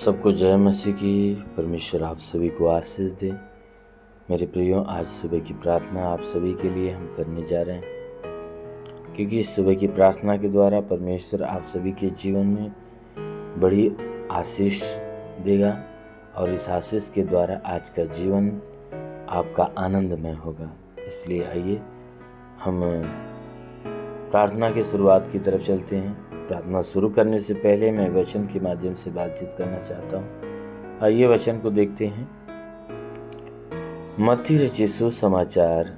सबको जय मसीह की। परमेश्वर आप सभी को आशीष दे। मेरे प्रियो, आज सुबह की प्रार्थना आप सभी के लिए हम करने जा रहे हैं, क्योंकि इस सुबह की प्रार्थना के द्वारा परमेश्वर आप सभी के जीवन में बड़ी आशीष देगा और इस आशीष के द्वारा आज का जीवन आपका आनंदमय होगा। इसलिए आइए हम प्रार्थना की शुरुआत की तरफ चलते हैं। प्रार्थना शुरू करने से पहले मैं वचन के माध्यम से बातचीत करना चाहता हूँ। आइए वचन को देखते हैं। मत्ती रचित सुसमाचार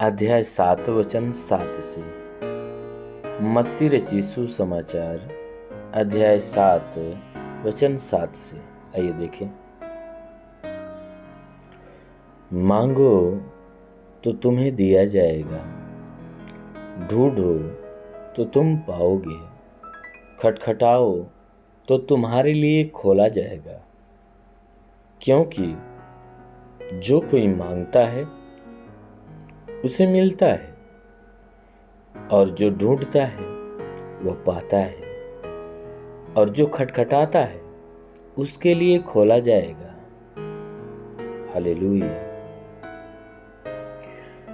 अध्याय 7 वचन 7 से। मत्ती रचित सुसमाचार अध्याय 7 वचन 7 से। आइए देखें। मांगो तो तुम्हें दिया जाएगा, ढूंढो तो तुम पाओगे, खटखटाओ तो तुम्हारे लिए खोला जाएगा। क्योंकि जो कोई मांगता है उसे मिलता है, और जो ढूंढता है वह पाता है, और जो खटखटाता है उसके लिए खोला जाएगा। हालेलुया।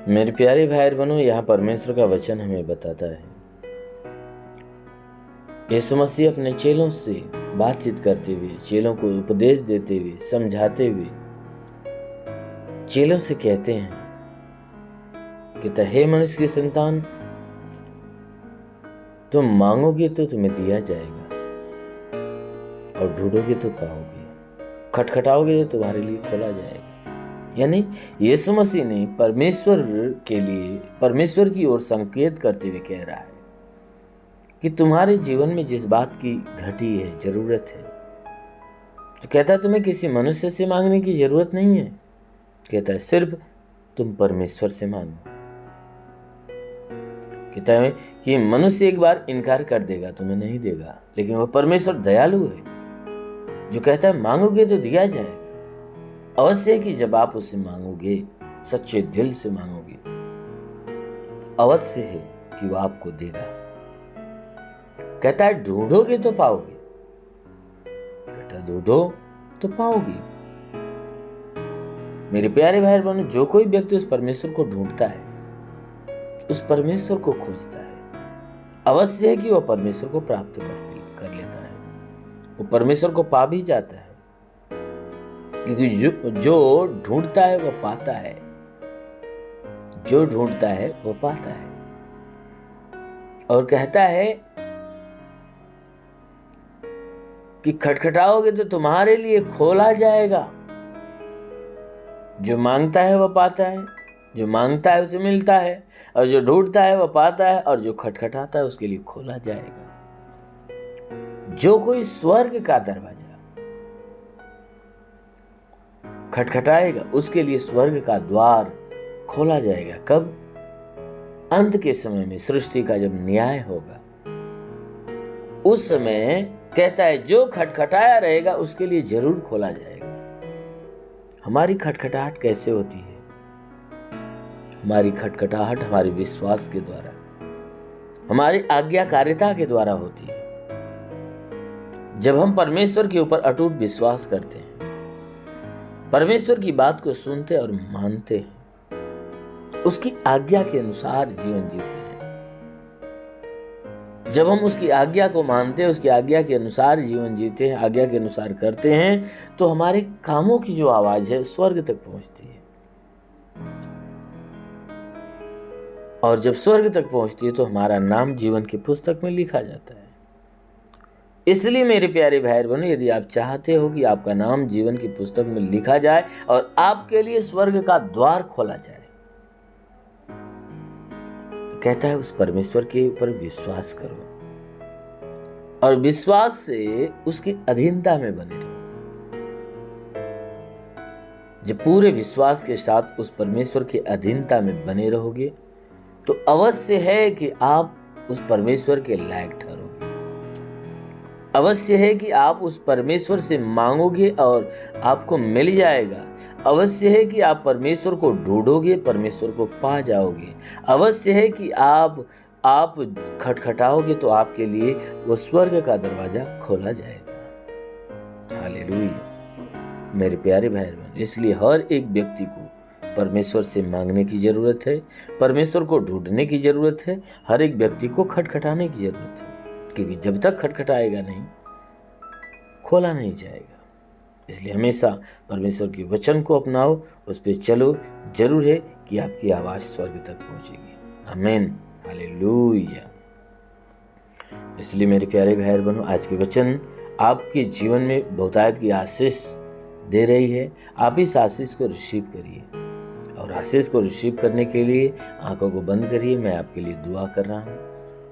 मेरे प्यारे भाई बहनों, यहाँ परमेश्वर का वचन हमें बताता है, यीशु मसीह अपने चेलों से बातचीत करते हुए, चेलों को उपदेश देते हुए, समझाते हुए चेलों से कहते हैं कि हे मनुष्य की संतान, तुम मांगोगे तो तुम्हें दिया जाएगा, और ढूंढोगे तो पाओगे, खटखटाओगे तो तुम्हारे लिए खोला जाएगा। यानी यीशु मसीह ने परमेश्वर के लिए, परमेश्वर की ओर संकेत करते हुए कह रहा है कि तुम्हारे जीवन में जिस बात की घटी है, जरूरत है, तो कहता है तुम्हें किसी मनुष्य से मांगने की जरूरत नहीं है। कहता है सिर्फ तुम परमेश्वर से मांगो। कहता है कि मनुष्य एक बार इनकार कर देगा, तुम्हें नहीं देगा, लेकिन वह परमेश्वर दयालु है जो कहता है मांगोगे तो दिया जाएगा। अवश्य है कि जब आप उससे मांगोगे, सच्चे दिल से मांगोगे, अवश्य है कि वह आपको देगा। कहता है ढूंढोगे तो पाओगे, कहता है ढूंढो तो पाओगे। मेरे प्यारे भाई बहनों, जो कोई व्यक्ति उस परमेश्वर को ढूंढता है, उस परमेश्वर को खोजता है, अवश्य है कि वह परमेश्वर को प्राप्त कर लेता है, वो परमेश्वर को पा भी जाता है। क्योंकि जो ढूंढता है वह पाता है, जो ढूंढता है वह पाता है। और कहता है कि खटखटाओगे तो तुम्हारे लिए खोला जाएगा। जो मांगता है वह पाता है, जो मांगता है उसे मिलता है, और जो ढूंढता है वह पाता है, और जो खटखटाता है उसके लिए खोला जाएगा। जो कोई स्वर्ग का दरवाजा खटखटाएगा उसके लिए स्वर्ग का द्वार खोला जाएगा। कब? अंत के समय में, सृष्टि का जब न्याय होगा, उस समय कहता है जो खटखटाया रहेगा उसके लिए जरूर खोला जाएगा। हमारी खटखटाहट कैसे होती है? हमारी खटखटाहट हमारे विश्वास के द्वारा, हमारी आज्ञाकारिता के द्वारा होती है। जब हम परमेश्वर के ऊपर अटूट विश्वास करते हैं, परमेश्वर की बात को सुनते और मानते हैं, उसकी आज्ञा के अनुसार जीवन जीते हैं। जब हम उसकी आज्ञा को मानते हैं, उसकी आज्ञा के अनुसार जीवन जीते हैं, आज्ञा के अनुसार करते हैं, तो हमारे कामों की जो आवाज है स्वर्ग तक पहुंचती है। और जब स्वर्ग तक पहुंचती है तो हमारा नाम जीवन की पुस्तक में लिखा जाता है। इसलिए मेरे प्यारे भाई बहनों, यदि आप चाहते हो कि आपका नाम जीवन की पुस्तक में लिखा जाए और आपके लिए स्वर्ग का द्वार खोला जाए, कहता है उस परमेश्वर के ऊपर विश्वास करो, और विश्वास से उसकी अधीनता में बने रहो। जब पूरे विश्वास के साथ उस परमेश्वर की अधीनता में बने रहोगे तो अवश्य है कि आप उस परमेश्वर के लायक ठहरोगे। अवश्य है कि आप उस परमेश्वर से मांगोगे और आपको मिल जाएगा। अवश्य है कि आप परमेश्वर को ढूंढोगे, परमेश्वर को पा जाओगे। अवश्य है कि आप खटखटाओगे तो आपके लिए वो स्वर्ग का दरवाजा खोला जाएगा। हालेलुया। मेरे प्यारे भाई बहन, इसलिए हर एक व्यक्ति को परमेश्वर से मांगने की जरूरत है, परमेश्वर को ढूंढने की जरूरत है, हर एक व्यक्ति को खटखटाने की जरूरत है, क्योंकि जब तक खटखटाएगा नहीं, खोला नहीं जाएगा। इसलिए हमेशा परमेश्वर के वचन को अपनाओ, उस पर चलो, जरूर है कि आपकी आवाज स्वर्ग तक पहुंचेगी। आमीन, हालेलुया। इसलिए मेरे प्यारे भाई बहनों, आज के वचन आपके जीवन में बहुतायत की आशीष दे रही है। आप इस आशीष को रिसीव करिए, और आशीष को रिसीव करने के लिए आंखों को बंद करिए। मैं आपके लिए दुआ कर रहा हूँ,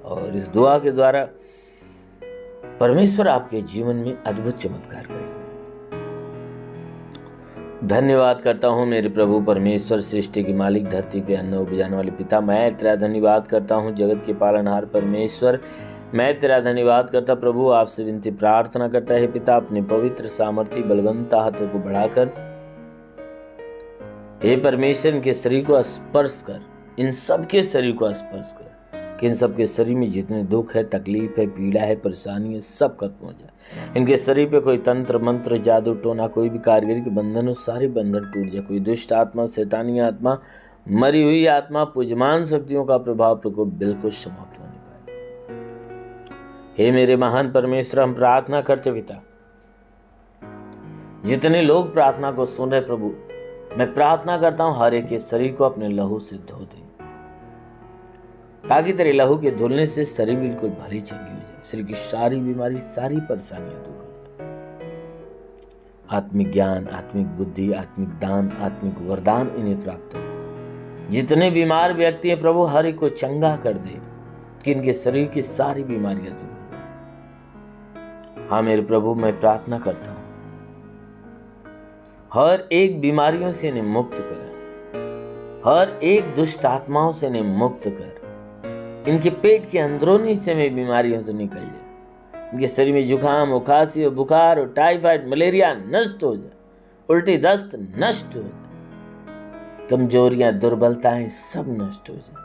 और इस दुआ के द्वारा परमेश्वर आपके जीवन में अद्भुत चमत्कार करेगा। धन्यवाद करता हूँ मेरे प्रभु परमेश्वर, सृष्टि के मालिक, धरती पे अन्न उपजाने वाले पिता। मैं तेरा धन्यवाद करता हूँ जगत के पालनहार परमेश्वर। मैं तेरा धन्यवाद करता प्रभु, आपसे विनती प्रार्थना करता है पिता, अपने पवित्र सामर्थ्य बलवंत हाथों को बढ़ाकर हे परमेश्वर इनके शरीर को स्पर्श कर, इन सबके शरीर को स्पर्श कर, कि इन सबके शरीर में जितने दुख है, तकलीफ है, पीड़ा है, परेशानी है, सब खत्म हो जाए। इनके शरीर पे कोई तंत्र मंत्र, जादू टोना, कोई भी कारीगरी के बंधन हो, सारे बंधन टूट जाए। कोई दुष्ट आत्मा, शैतानी आत्मा, मरी हुई आत्मा, पूजमान शक्तियों का प्रभाव प्रकोप बिल्कुल समाप्त होने पाए। हे मेरे महान परमेश्वर, हम प्रार्थना करते पिता, जितने लोग प्रार्थना को सुन रहे प्रभु, मैं प्रार्थना करता हूं हर एक के शरीर को अपने लहू से धो दे, ताकि तेरे लहू के धुलने से शरीर बिल्कुल भली चंगी हो जाए। शरीर की सारी बीमारी, सारी परेशानियां दूर हो जाए। आत्मिक ज्ञान, आत्मिक बुद्धि, आत्मिक दान, आत्मिक वरदान इन्हें प्राप्त हो। जितने बीमार व्यक्ति हैं प्रभु, हर एक को चंगा कर दे, कि इनके शरीर की सारी बीमारियां दूर हो जाए। हाँ मेरे प्रभु, मैं प्रार्थना करता हूं हर एक बीमारियों से इन्हें मुक्त कर, हर एक दुष्ट आत्माओं से इन्हें मुक्त कर। इनके पेट के अंदरूनी से में बीमारियों से निकल जाए। इनके शरीर में जुकाम हो, खांसी हो, बुखार हो, टाइफाइड, मलेरिया नष्ट हो जाए, उल्टी दस्त नष्ट हो जाए, कमजोरियां, दुर्बलताएं सब नष्ट हो जाए।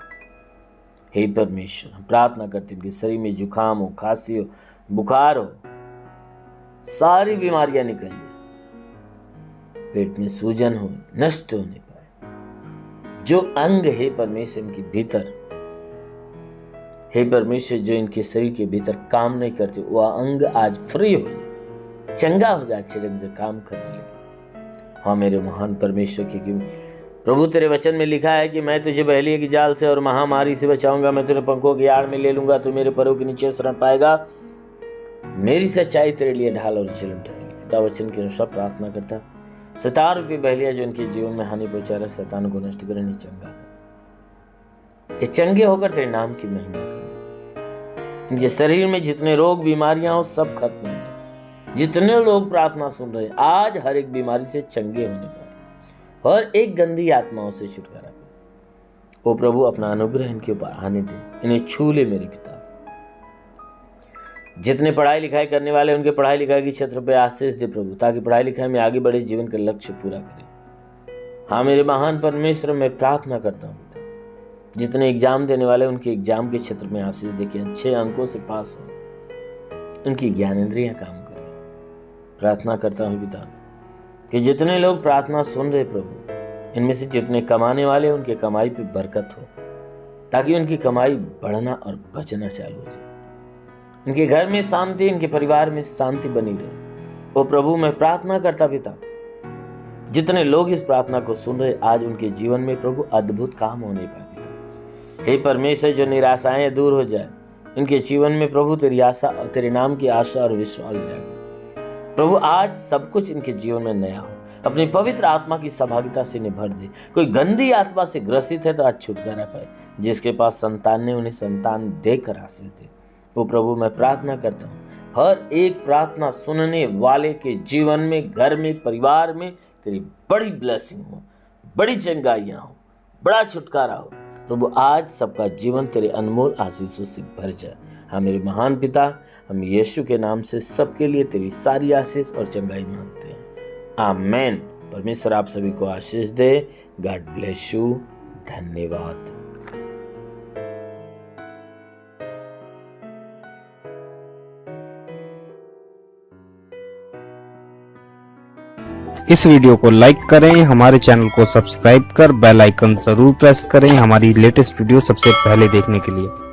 हे परमेश्वर, हम प्रार्थना करते हैं कि शरीर में जुकाम हो, खांसी हो, बुखार हो, सारी बीमारियां निकल जाए, पेट में सूजन हो, नष्ट होने पाए। जो अंग है परमेश्वर इनके भीतर, हे परमेश्वर, जो इनके शरीर के भीतर काम नहीं करते, वह अंग आज फ्री हो जाए, चंगा हो जाए, अच्छे ढंग से काम करने लगे। हाँ मेरे महान परमेश्वर, क्योंकि प्रभु तेरे वचन में लिखा है कि मैं तुझे बहेलिये की जाल से और महामारी से बचाऊंगा, मैं तुझे पंखों की आड़ में ले लूंगा, तू मेरे पैरों के नीचे शरण पाएगा। मेरी सच्चाई तेरे लिए ढाल और चिलम ठहरेगी। पिता वचन के अनुसार प्रार्थना करता, शैतान रूपी बहलिया जो इनके जीवन में हानि पहुंचा रहा, शैतान को नष्ट करने चंगा कर, ये चंगे होकर तेरे नाम की महिमा करें। इनके शरीर में जितने रोग बीमारियां हो सब खत्म हो जाए। जितने लोग प्रार्थना सुन रहे हैं, आज हर एक बीमारी से चंगे होने पाए, हर एक गंदी आत्माओं से छुटकारा पाए। ओ प्रभु, अपना अनुग्रह इनके ऊपर आने दे, इन्हें छू ले मेरे पिता। जितने पढ़ाई लिखाई करने वाले, उनके पढ़ाई लिखाई के क्षेत्र पे आशीष दे प्रभु, ताकि पढ़ाई लिखाई में आगे बढ़े, जीवन का लक्ष्य पूरा करे। हाँ मेरे महान परमेश्वर, मैं प्रार्थना करता हूँ जितने एग्जाम देने वाले, उनके एग्जाम के क्षेत्र में आशीष देके अच्छे अंकों से पास हो, उनकी ज्ञानेंद्रियां काम करें। प्रार्थना करता हूँ पिता कि जितने लोग प्रार्थना सुन रहे प्रभु, इनमें से जितने कमाने वाले, उनके कमाई पे बरकत हो, ताकि उनकी कमाई बढ़ना और बचना चालू हो जाए। इनके घर में शांति, इनके परिवार में शांति बनी रहे। ओ प्रभु, मैं प्रार्थना करता पिता, जितने लोग इस प्रार्थना को सुन रहे, आज उनके जीवन में प्रभु अद्भुत काम होने पाए पिता। हे परमेश्वर, जो निराशाएं दूर हो जाए, इनके जीवन में प्रभु तेरी आशा और तेरे नाम की आशा और विश्वास जाए प्रभु। आज सब कुछ इनके जीवन में नया हो, अपनी पवित्र आत्मा की सहभागिता से इन्हें भर दे। कोई गंदी आत्मा से ग्रसित है तो आज छुटकारा पाए। जिसके पास संतान ने, उन्हें संतान देकर आशीष दे। वो प्रभु, मैं प्रार्थना करता हूँ हर एक प्रार्थना सुनने वाले के जीवन में, घर में, परिवार में तेरी बड़ी ब्लेसिंग हो, बड़ी चंगाइयाँ हो, बड़ा छुटकारा हो प्रभु। आज सबका जीवन तेरे अनमोल आशीषों से भर जाए। हाँ मेरे महान पिता, हम यीशु के नाम से सबके लिए तेरी सारी आशीष और चंगाई मांगते हैं, आमेन। परमेश्वर आप सभी को आशीष दे। God bless you. धन्यवाद। इस वीडियो को लाइक करें, हमारे चैनल को सब्सक्राइब कर बेल आइकन जरूर प्रेस करें हमारी लेटेस्ट वीडियो सबसे पहले देखने के लिए।